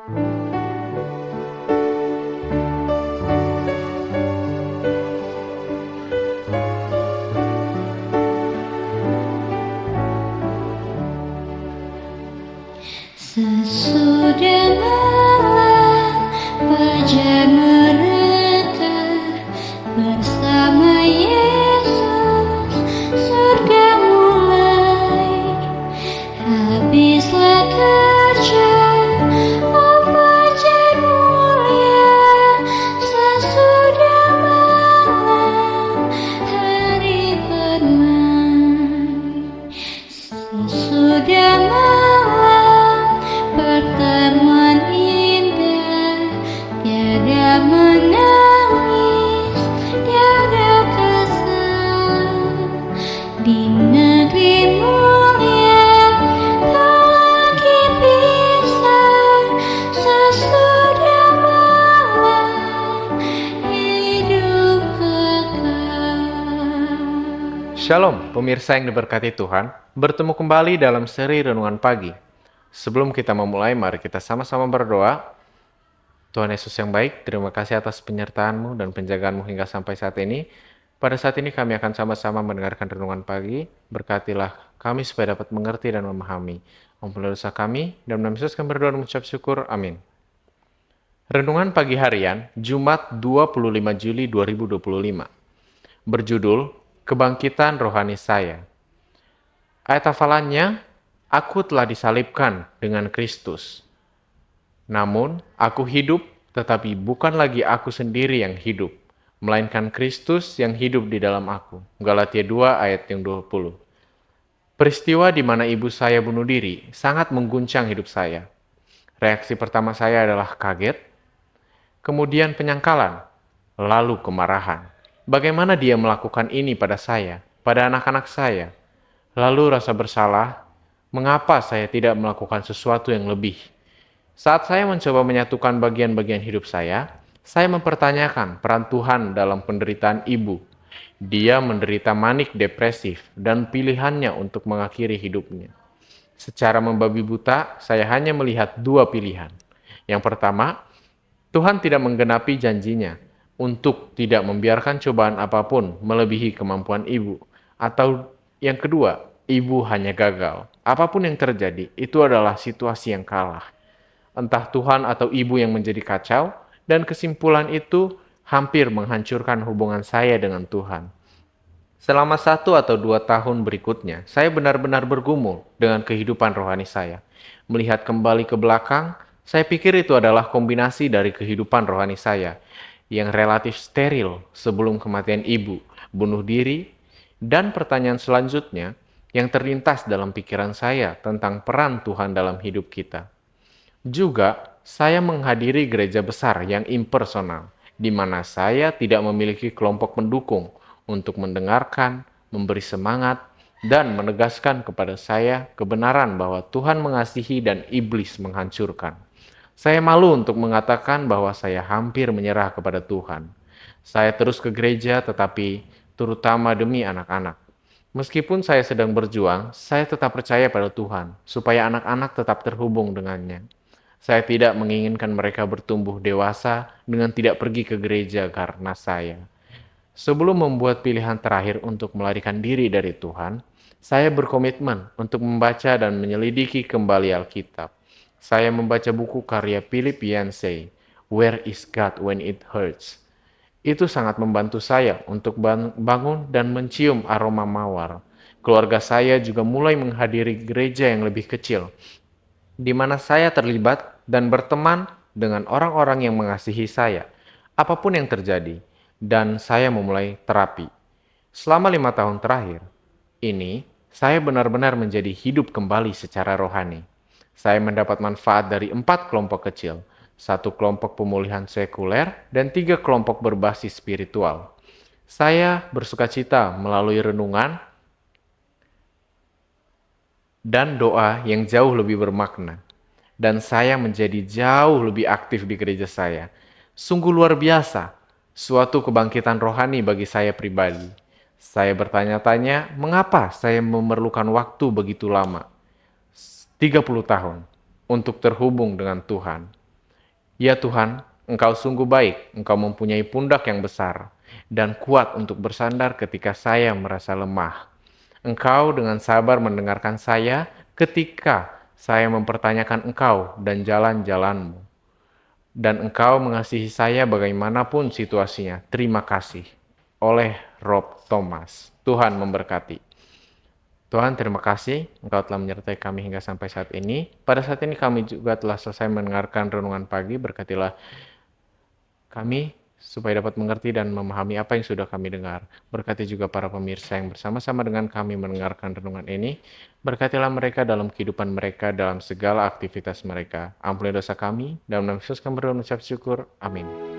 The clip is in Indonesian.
Sesudah malam fajar mereka bersama Yesus, surga mulai. Habislah kerja, oh fajar mulia. Sesudah malam hari bermain. Sesudah malam pertemuan indah, tiada menangis, tiada kesal. Di negeri mulia tak lagi pisah. Sesudah malam hidup kekal. Shalom, pemirsa yang diberkati Tuhan. Bertemu kembali dalam seri Renungan Pagi. Sebelum kita memulai, mari kita sama-sama berdoa. Tuhan Yesus yang baik, terima kasih atas penyertaan-Mu dan penjagaan-Mu hingga sampai saat ini. Pada saat ini kami akan sama-sama mendengarkan Renungan Pagi. Berkatilah kami supaya dapat mengerti dan memahami. Ampunilah dosa kami, dan dalam Yesus kami berdoa dan mengucap syukur. Amin. Renungan Pagi Harian, Jumat 25 Juli 2025. Berjudul, Kebangkitan Rohani Saya. Ayat hafalannya, aku telah disalibkan dengan Kristus. Namun, aku hidup, tetapi bukan lagi aku sendiri yang hidup, melainkan Kristus yang hidup di dalam aku. Galatia 2 ayat yang 20. Peristiwa di mana ibu saya bunuh diri sangat mengguncang hidup saya. Reaksi pertama saya adalah kaget, kemudian penyangkalan, lalu kemarahan. Bagaimana dia melakukan ini pada saya, pada anak-anak saya? Lalu rasa bersalah, mengapa saya tidak melakukan sesuatu yang lebih? Saat saya mencoba menyatukan bagian-bagian hidup saya mempertanyakan peran Tuhan dalam penderitaan ibu. Dia menderita manik depresif dan pilihannya untuk mengakhiri hidupnya. Secara membabi buta, saya hanya melihat dua pilihan. Yang pertama, Tuhan tidak menggenapi janjinya untuk tidak membiarkan cobaan apapun melebihi kemampuan ibu. Atau yang kedua, ibu hanya gagal. Apapun yang terjadi, itu adalah situasi yang kalah. Entah Tuhan atau ibu yang menjadi kacau, dan kesimpulan itu hampir menghancurkan hubungan saya dengan Tuhan. Selama 1 atau 2 tahun berikutnya, saya benar-benar bergumul dengan kehidupan rohani saya. Melihat kembali ke belakang, saya pikir itu adalah kombinasi dari kehidupan rohani saya yang relatif steril sebelum kematian ibu, bunuh diri, dan pertanyaan selanjutnya yang terlintas dalam pikiran saya tentang peran Tuhan dalam hidup kita. Juga, saya menghadiri gereja besar yang impersonal, di mana saya tidak memiliki kelompok pendukung untuk mendengarkan, memberi semangat, dan menegaskan kepada saya kebenaran bahwa Tuhan mengasihi dan iblis menghancurkan. Saya malu untuk mengatakan bahwa saya hampir menyerah kepada Tuhan. Saya terus ke gereja, tetapi terutama demi anak-anak. Meskipun saya sedang berjuang, saya tetap percaya pada Tuhan, supaya anak-anak tetap terhubung dengannya. Saya tidak menginginkan mereka bertumbuh dewasa dengan tidak pergi ke gereja karena saya. Sebelum membuat pilihan terakhir untuk melarikan diri dari Tuhan, saya berkomitmen untuk membaca dan menyelidiki kembali Alkitab. Saya membaca buku karya Philip Yancey, Where is God When It Hurts? Itu sangat membantu saya untuk bangun dan mencium aroma mawar. Keluarga saya juga mulai menghadiri gereja yang lebih kecil, di mana saya terlibat dan berteman dengan orang-orang yang mengasihi saya, apapun yang terjadi, dan saya memulai terapi. Selama 5 tahun terakhir, ini saya benar-benar menjadi hidup kembali secara rohani. Saya mendapat manfaat dari 4 kelompok kecil, 1 kelompok pemulihan sekuler, dan 3 kelompok berbasis spiritual. Saya bersukacita melalui renungan dan doa yang jauh lebih bermakna. Dan saya menjadi jauh lebih aktif di gereja saya. Sungguh luar biasa, suatu kebangkitan rohani bagi saya pribadi. Saya bertanya-tanya, mengapa saya memerlukan waktu begitu lama? 30 tahun untuk terhubung dengan Tuhan. Ya Tuhan, Engkau sungguh baik, Engkau mempunyai pundak yang besar dan kuat untuk bersandar ketika saya merasa lemah. Engkau dengan sabar mendengarkan saya ketika saya mempertanyakan Engkau dan jalan-jalan-Mu. Dan Engkau mengasihi saya bagaimanapun situasinya. Terima kasih. Oleh Rob Thomas. Tuhan memberkati. Tuhan, terima kasih Engkau telah menyertai kami hingga sampai saat ini. Pada saat ini kami juga telah selesai mendengarkan renungan pagi. Berkatilah kami supaya dapat mengerti dan memahami apa yang sudah kami dengar. Berkati juga para pemirsa yang bersama-sama dengan kami mendengarkan renungan ini. Berkatilah mereka dalam kehidupan mereka, dalam segala aktivitas mereka. Ampuni dosa kami, dalam nama Yesus kami berdoa mengucap syukur. Amin.